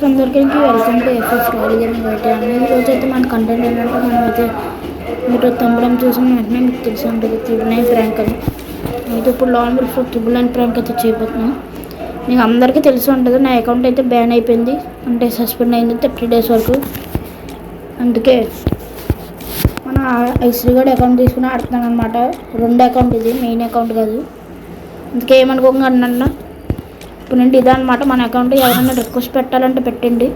అందరికీ welcome to FS royal gaming అయితే అండి. ఈరోజు అయితే మన కంటెంట్ ఏంటంటే మనమైతే మీరు తమ్ముడం చూసిన వెంటనే మీకు తెలిసి ఉంటుంది త్రిబుల్ ప్రాంక్ అని. అయితే ఇప్పుడు లాంగ్ ఫర్ త్రిబుల్ ప్రాంక్ అయితే చేయబోతున్నాం. మీకు అందరికీ తెలిసి ఉంటుంది నా అకౌంట్ అయితే బ్యాన్ అయిపోయింది, అంటే సస్పెండ్ అయింది 30 days వరకు. అందుకే మన ఐశ్రీగడ్ అకౌంట్ తీసుకుని ఆడుతున్నాను అనమాట. 2 అకౌంట్, ఇది మెయిన్ అకౌంట్ కాదు. అందుకే ఏమనుకోకుండా అన్న ఇప్పుడు నుండి ఇదే అనమాట మన అకౌంట్. ఎవరైనా రిక్వెస్ట్ పెట్టాలంటే పెట్టండి,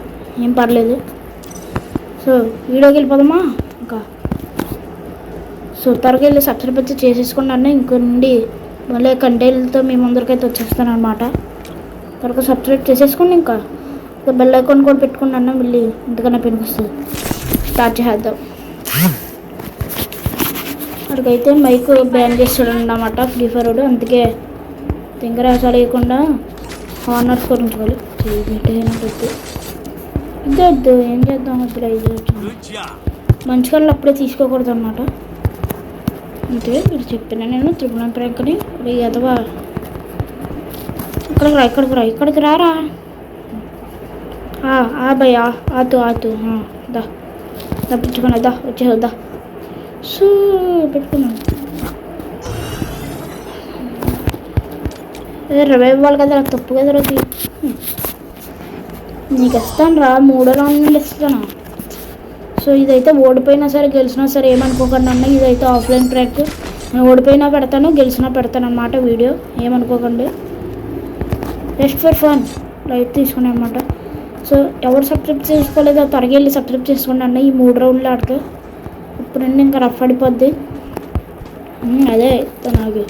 ఏం పర్లేదు. సో వీడియోకి వెళ్ళిపోదామా ఇంకా. సో త్వరగా వెళ్ళి సబ్స్క్రైబ్ అయితే చేసేసుకున్నాను. ఇంకో నుండి మళ్ళీ కంటెంట్తో మీ ముందరికైతే వచ్చేస్తాను అనమాట. త్వరగా సబ్స్క్రైబ్ చేసేసుకోండి. ఇంకా బెల్ ఐకాన్ కూడా పెట్టుకున్నాను, మళ్ళీ ఇంతకన్నా పెనిపిస్తుంది. స్టార్ట్ చేద్దాం. అక్కడికైతే మైక్ బ్యాన్ చేస్తాడు అన్నమాట ఫ్రీ ఫైర్ వాడు. అందుకే తింగరాసాలు వేయకుండా హానర్స్ కొనుక్కోవాలి. వద్దు ఏం చేద్దాం, అసలు ఐదు మంచి కళ్ళు అప్పుడే తీసుకోకూడదు అనమాట. అంతే మీరు చెప్పిన నేను త్రిపుణ ప్రాంక్ని అథవా ఇక్కడికి రారా భయ్ ఆతు దా తప్పించుకున్నా, దా వచ్చేదా సో పెట్టుకున్నాను. రివైవ్ ఇవ్వాలి కదా, తప్పు కదా రోజు. నీకు ఇస్తాను రా, 3 round ఇస్తాను. సో ఇదైతే ఓడిపోయినా సరే గెలిచినా సరే ఏమనుకోకండి అన్న. ఇదైతే ఆఫ్లైన్ ట్రాక్. నేను ఓడిపోయినా పెడతాను, గెలిచినా పెడతాను అన్నమాట వీడియో. ఏమనుకోకండి, జస్ట్ ఫర్ ఫన్ లైట్ తీసుకుని అనమాట. సో ఎవరు సబ్స్క్రైబ్ చేసుకోలేదో త్వరగా వెళ్ళి సబ్స్క్రైబ్ చేసుకోండి అన్న. ఈ 3 rounds ఆడితే ఇప్పుడు ఇంకా రఫ్ పడిపోద్ది. అదే నాకు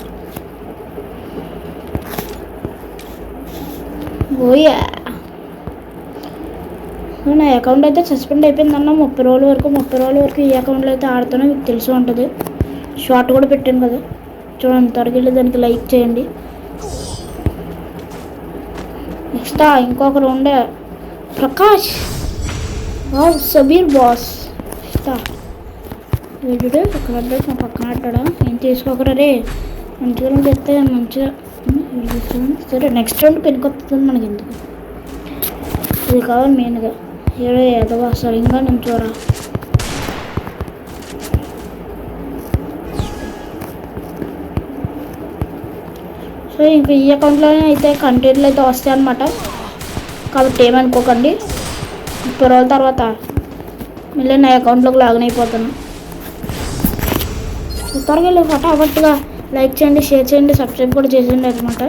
ఓయా. నా అకౌంట్ అయితే సస్పెండ్ అయిపోయింది అన్న 30 రోజుల వరకు ఈ అకౌంట్లో అయితే ఆడుతానో మీకు తెలిసి ఉంటుంది. షార్ట్ కూడా పెట్టాను కదా చూడండి. త్వరగా వెళ్ళి దానికి లైక్ చేయండి. నెక్స్ట్ ఇంకొకరు ఉండే ప్రకాష్ సబీర్ బాస్ వీడు నా పక్కన ఆడాడా. ఏం తీసుకోకరా రే, మంచిగా చెప్తే మంచిగా. సరే నెక్స్ట్ రౌండ్ పెనుకొస్తుంది మనకి. ఎందుకు ఇది కావాలి మెయిన్గా. ఏదో సరిగ్గా నించోరా. సో ఇంక ఈ అకౌంట్లోనే అయితే కంటెంట్లు అయితే వస్తాయి అన్నమాట. కాబట్టి ఏమనుకోకండి. 30 రోజుల తర్వాత మళ్ళీ నా అకౌంట్లోకి లాగిన్ అయిపోతాను. త్వరగా వెళ్ళి ఫటాఫట్గా లైక్ చేయండి, షేర్ చేయండి, సబ్స్క్రైబ్ కూడా చేసేయండి అనమాట.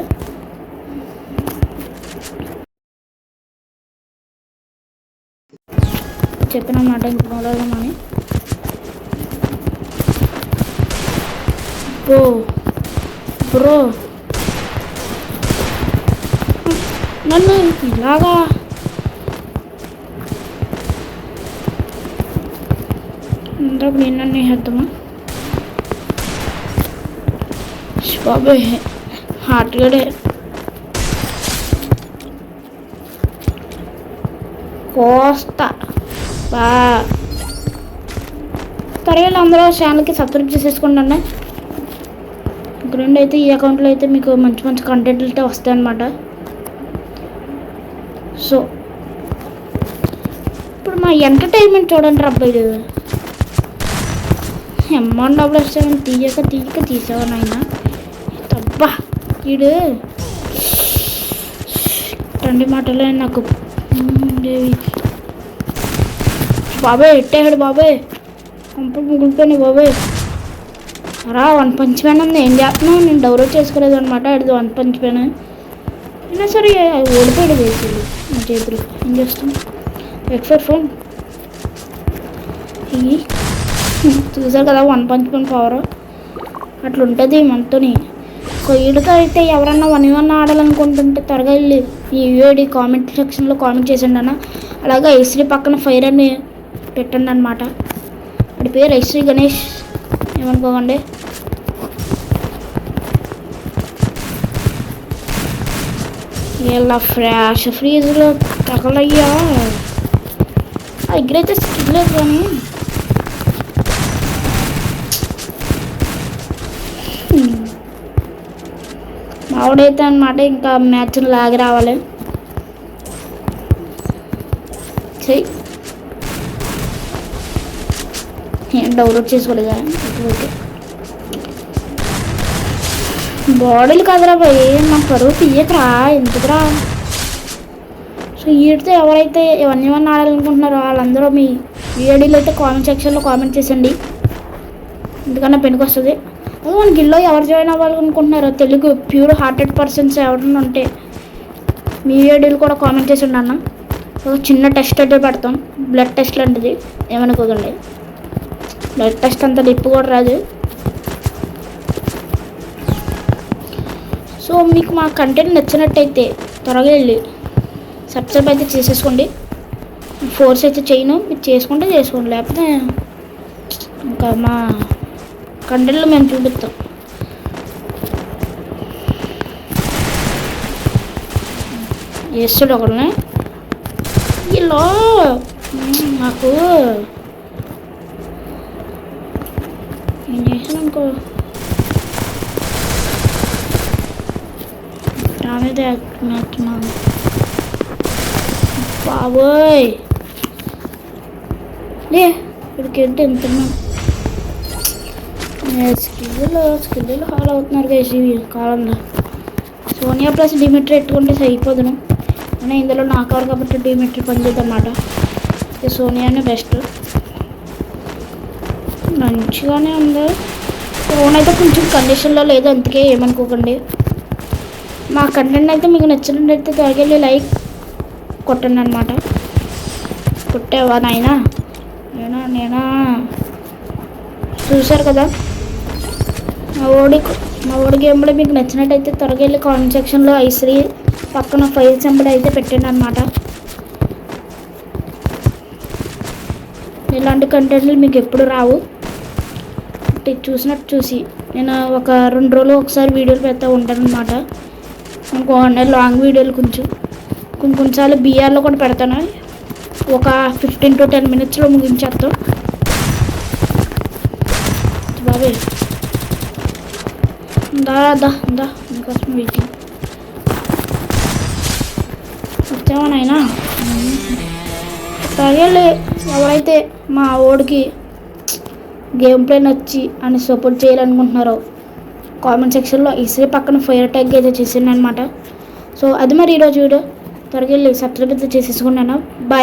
చెప్పిన మాట ఇంక మొదలమని. బ్రో నన్ను ఇలాగా ఇంతకు నిన్న హెద్దామా బాబాయ్ హార్ట్గాడే కోస్తా బా. త్వరగా అందరూ ఛానల్కి సబ్స్క్రైబ్ చేసేసుకోండి అన్న. ఇంక రెండు అయితే ఈ అకౌంట్లో అయితే మీకు మంచి మంచి కంటెంట్లు అయితే వస్తాయి అన్నమాట. సో ఇప్పుడు మా ఎంటర్టైన్మెంట్ చూడండి అబ్బాయి. M177 తీయక తీసావా నాయన. అబ్బా వీడు తండ్రి మాటలే నాకు బాబాయ్ ఎట్టాడు. బాబాయ్ కంపెనీ ముగిలిపోయినాయి బాబాయ్. రా 1 Punch Man ఉంది. ఏం చేస్తున్నావు? నేను డౌన్లోడ్ చేసుకోలేదు అనమాట. అది 1 Punch Man అయినా సరే ఓడిపోయాడు వేసి నా చేతులు. ఏం చేస్తాం, ఎట్ ఫర్ ఫోన్ చూసారు కదా 1 Punch Man పవర్ అట్లుంటుంది మనతోని. వీడితో అయితే ఎవరన్నా 1v1 ఆడాలనుకుంటుంటే త్వరగా వెళ్ళి ఈ వీడియో కామెంట్ సెక్షన్లో కామెంట్ చేసండి అన్న. అలాగే ఐశ్రీ పక్కన ఫైర్ అని పెట్టండి అనమాట. వాడి పేరు ఐశ్రీ గణేష్, ఏమనుకోకండి. ఇలా ఫ్లాష్ ఫ్రీజ్లో తగలయ్యా. ఎగ్రైతే స్కిల్ లేదు కానీ మావిడైతే అనమాట ఇంకా మ్యాచ్ లాగి రావాలి. చెయ్యి ఏం డౌన్లోడ్ చేసుకోలేదా? ఓకే బాడీలు కదరా పోయి నా పరువు తీయకరా ఎందుకురా. సో వీటితో ఎవరైతే ఇవన్నీ ఆడాలనుకుంటున్నారో వాళ్ళందరూ మీ వీడియోలో అయితే కామెంట్ సెక్షన్లో కామెంట్ చేసండి, ఎందుకన్నా పెనికి వస్తుంది. అదే మన గిల్లో ఎవరు జాయిన్ అవ్వాలనుకుంటున్నారో తెలుగు ప్యూర్ హార్టెడ్ పర్సన్స్ ఎవరైనా ఉంటే మీ వీడియోలు కూడా కామెంట్ చేసిండి అన్న. ఒక చిన్న టెస్ట్ అయితే పెడతాం, బ్లడ్ టెస్ట్ లాంటిది, ఏమనుకోకండి. బ్లడ్ టెస్ట్ అంత డిప్పు కూడా రాదు. సో మీకు మా కంటెంట్ నచ్చినట్టయితే త్వరగా వెళ్ళి సబ్స్క్రైబ్ అయితే చేసేసుకోండి. ఫోర్స్ అయితే చేయను, మీరు చేసుకుంటే చేసుకోండి, లేకపోతే ఇంకా మా కంటెంట్లో మేము చూపిస్తాం. చేస్తాడు ఒకళ్ళని ఇలా నాకు ఏం చేసాను అనుకో రామేదే నాకున్నాను బాబోయ్. ఇక్కడికి ఏంటి ఎంత స్కిల్లు హాల్ అవుతున్నారు కేసీ కాలంలో. సోనియా ప్లస్ డిమిట్రీ ఎట్టుకుంటే సరిపోదును, కానీ ఇందులో నాకవరు కాబట్టి డిమిట్రీ పనిచేద్దాం అన్నమాట. సోనియానే బెస్ట్, మంచిగానే ఉంది. ఫోన్ అయితే కొంచెం కండిషన్లో లేదు, అందుకే ఏమనుకోకండి. మా కంటెంట్ అయితే మీకు నచ్చినట్టయితే త్వరగా లైక్ కొట్టండి అనమాట. కొట్టేవా నాయనా? నేనా చూసారు కదా మా ఓడి గేమ్లో మీకు నచ్చినట్టయితే త్వరగా వెళ్ళి కామెంట్ సెక్షన్లో ఐశ్రీ పక్కన ఫైల్ సింబల్ అయితే పెట్టండి అనమాట. ఇలాంటి కంటెంట్లు మీకు ఎప్పుడు రావు, చూసినట్టు చూసి నేను ఒక 2 రోజులు ఒకసారి వీడియోలు పెడతా ఉంటాను అనమాట. ఇంకో లాంగ్ వీడియోలు కొన్నిసార్లు బిఆర్లో కూడా పెడతాను. ఒక 15 to 10 minutesలో ముగించేస్తాం. బాబే దా మీకోసం వెయిటింగ్. వచ్చామనైనా తగలే. ఎవరైతే మా ఓడికి గేమ్ ప్లే నచ్చి అని సపోర్ట్ చేయాలనుకుంటున్నారో కామెంట్ సెక్షన్లో ఇసరి పక్కన ఫైర్ ట్యాగ్ అయితే చేసింది అనమాట. సో అది మరి ఈరోజు వీడియో, త్వరగా వెళ్ళి సబ్స్క్రైబ్ అయితే చేసేసుకున్నాను. బాయ్.